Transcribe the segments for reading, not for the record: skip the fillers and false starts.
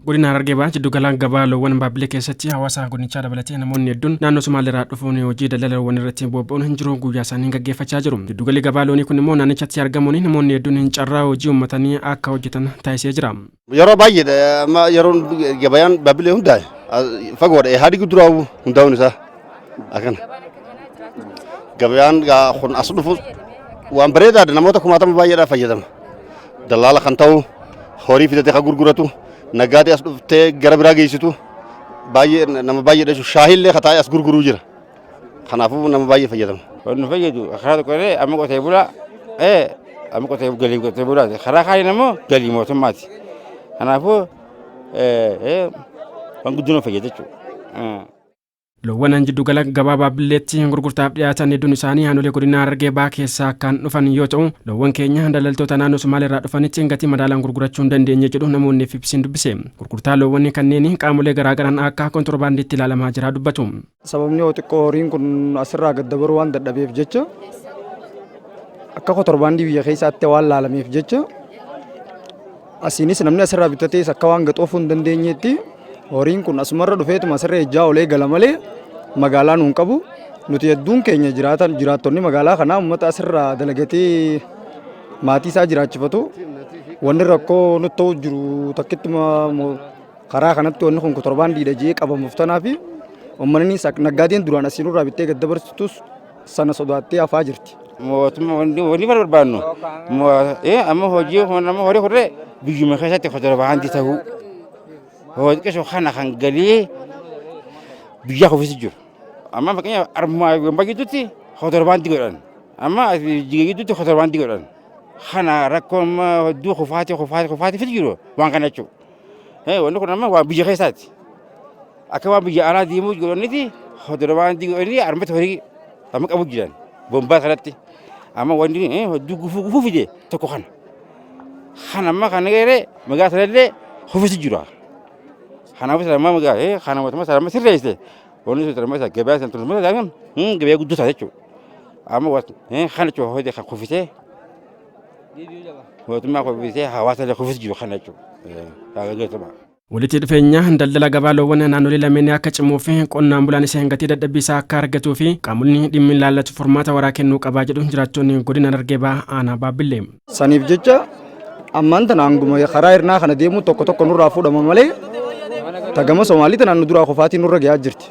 Godina Harargee Bahaa jiddu galaan gabaa loowwan Baabbilee keessatti hawaasa godinichaa dabalatee namoonni hedduun naannoo Somaaliirraa dhufuun hojii daldala loowwan irratti bobba'uun jiruu guyyaa isaanii gaggeeffachaa jiru. Jiddu galli gabaa loonii kun immoo naannichatti argamuun namoonni hedduun carraa hojii uummatanii akka hojjetan taasisee jira. Yeroo baay'ee yeroo gabayaan Baabbilee hundaa'e fagoodha haadhi guduraa'u hundaa'uun isaa akkana. Gabayaan kun as dhufu waan bareedaadha namoota kumaatama baay'eedhaaf fayyadama. Dallaala kan ta'u horii fidatee kan gurguratu. Nagaadee as dhuftee gara biraa geessitu baay'ee nama baay'eedha shaahillee kataa'ee as gurguruu jira. Kanaafuu nama baay'ee fayyadama. Wanni fayyadu karaa tokkoree amma qotee bulaa amma qotee galii qotee bulaati. Karaa kaaniin immoo galii mootummaati. Kanaafuu waan guddina fayyada jechuudha. Loowwan jiddu gala gabaa Baabbileetti gurgurtaaf dhiyaatan hedduun isaanii naannolee godina Harargee Bahaa keessaa kan dhufan yoo ta'u, loowwan keenya daldaltoota naannoo Somaaliirraa dhufanitti gatii madaalaan gurgurachuu hin dandeenye jedhu namoonni ibsin dubbise. Gurgurtaa loowwan kanneen qaamolee garaagaraan akka kontirbaandiitti ilaalamaa jira dubbatu. Sababni xiqqoo horiin kun asirraa gad dabaruu waan dadhabeef jecha akka kontirbaandii biyya keessaatti waan laalameef jecha asiinis namni asirraa bitatees akka waan gaxoofuu hin dandeenyeetti horiin kun asumarra dhufeetuma asirra ejjaa olee gala malee magaalaa nuun qabu nuti hedduun keenya jiraattonni magaalaa kanaa uummata asirraa dalagatee maatii isaa jiraachifatu wanni rakkoo nutti ta'u jiru takkittuma karaa kanatti wanni kun kontirbaandiidha jee qabamuuf tanaafi uummanni naggaadeen duraan asiinurraa bittee gad dabarsitus sana sodaattee hafaa jirti. Mootummaa wanni barbaannu amma hojii nama horii horree biyyuma keessatti kontirbaandii ta'uu. Hojii keessa kan galii biyya ofiisi jiru. Amma fakkeenyaaf armaa gomba gidduutti kontirbaandii godhan. Amma jiga gidduutti kontirbaandii godhan. Kana rakkoon hedduu kufaati fi jiru waan kana jechuudha. Wanni kun amma waan biyya keessaati. Akka waan biyya alaa deemuu godhaniiti kontirbaandii godhanii armata horii amma qabu jiran bombaa kanatti. Amma wanni hedduu gufuu fide tokko kana. Kana amma kana garee magaalaa sanallee ofiisi jiru. Kanaafuu sama magaa kanaafuu sama sirreesse wanni sun sama gabaa san turre magaa gabaa guddaa jechuudha. Amma kana jechuudha hojii kan kuffisee mootummaa kuffisee hawaasa illee kuffisee jiru kana jechuudha. Walitti dhufeenya daldala gabaa loowwan naannolee lameen akka cimuu fi qonnaan bulaan isaan gatii dadhabbisaa akka argatuu fi qaamonni dhimmi ilaallatu furmaata waraa kennuu qabaa jedhu jiraattonni godina Harargee Bahaa aanaa Baabbilee. Saniif jecha ammaan tana hanguma karaa irnaa kana deemuu tokko nurraa fuudhama malee tagama Somaalii tanaan nu duraa qofaatiin nurra gahaa jirti.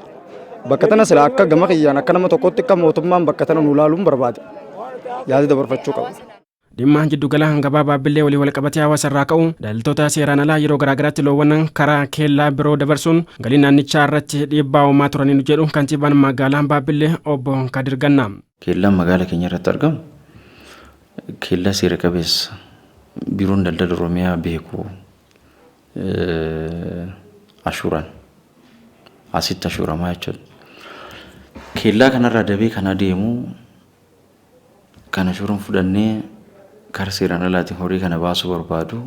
Bakka tana sila akka gama kiyyaan akka nama tokkotti akka mootummaan bakka tana nu ilaaluun barbaada. Yaada dabarfachuu qabu. Dhimma jiddu gala gabaa Baabbilee walii walqabatee hawaasa irraa ka'u daldaltoota seeraan alaa yeroo garaagaraatti loowwan karaa keellaa biroo dabarsuun galii naannichaa irratti dhiibbaa uumaa turaniin jedhu kantiibaan magaalaa Baabbilee obbo Kadir Gannaa. Keellaan magaalaa keenya irratti argamu keellaa seera qabeessa biiroon daldala Oromiyaa beeku ashuuran asitti ashuuramaa jechuudha. Keellaa kanarraa dabee kan adeemu kan ashuuran fudhannee karaa seeraan alaatiin horii kana baasuu barbaadu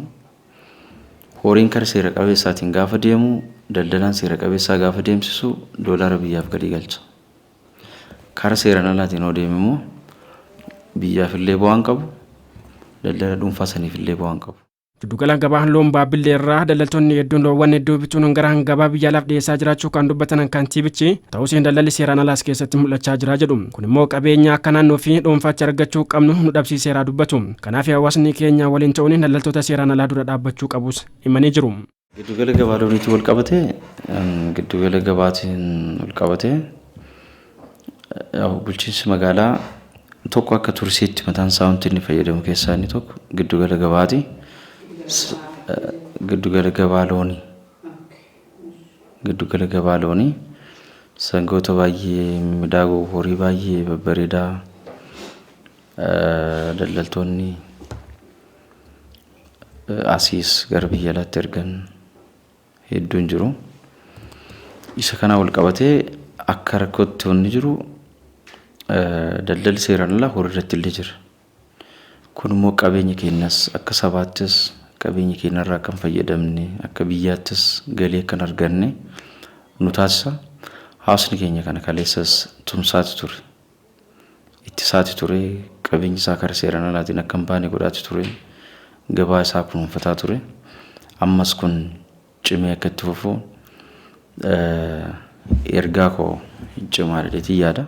horiin karaa seera qabeessaatiin gaafa deemu daldalaan seera qabeessaa gaafa deemsisu doolaara biyyaaf galii galcha. Karaa seeraan alaatiin yoo deemu immoo biyyaaf illee bu'aan qabu daldala dhuunfaa saniif illee bu'aan qabu. Jiddu gala gabaa loon Baabbilee irraa daldaltoonni hedduun loowwan hedduu bituun gara gabaa biyya alaaf dhiyeessaa jiraachuu kan dubbatan kantiibichi ta'us daldalli seeraan alaas keessatti mul'achaa jira jedhu. Kun immoo qabeenya akka naannoo fi dhuunfaatti argachuu qabnu nu dhabsiiseera dubbatu. Kanaaf hawaasni keenya waliin ta'uun daldaltoota seeraan alaa dura dhaabbachuu qabus himanii jiru. Giddu gala gabaa looniitti wal qabatee bulchiinsi magaalaa tokko akka tursiitti mataan isaa wanti inni fayyadamu keessaa inni tokko giddu gala gabaati. Giddu gala gabaa loonii sangoota baay'ee miidhagoo horii baay'ee babbareedaa daldaltoonni asiis gara biyya alaatti ergan hedduun jiru. Isa kana wal qabatee akka rakkootti wanni jiru daldalli seeraan alaa horii irratti illee jira. Kun immoo qabeenya keenyas akka sabaattis qabeenya keenyarraa kan fayyadamne akka biyyaattis galii kan arganne nu taasisa. Hawaasni keenya kana kaleessas tumsaati ture. Ittisaati ture qabeenyi isaa karaa seeraan alaatiin akka hin baane godhaati ture. Gabaa isaa kunuunfataa ture. Ammas kun cimee akka itti fufu ergaa koo cimaa jedheetii yaada.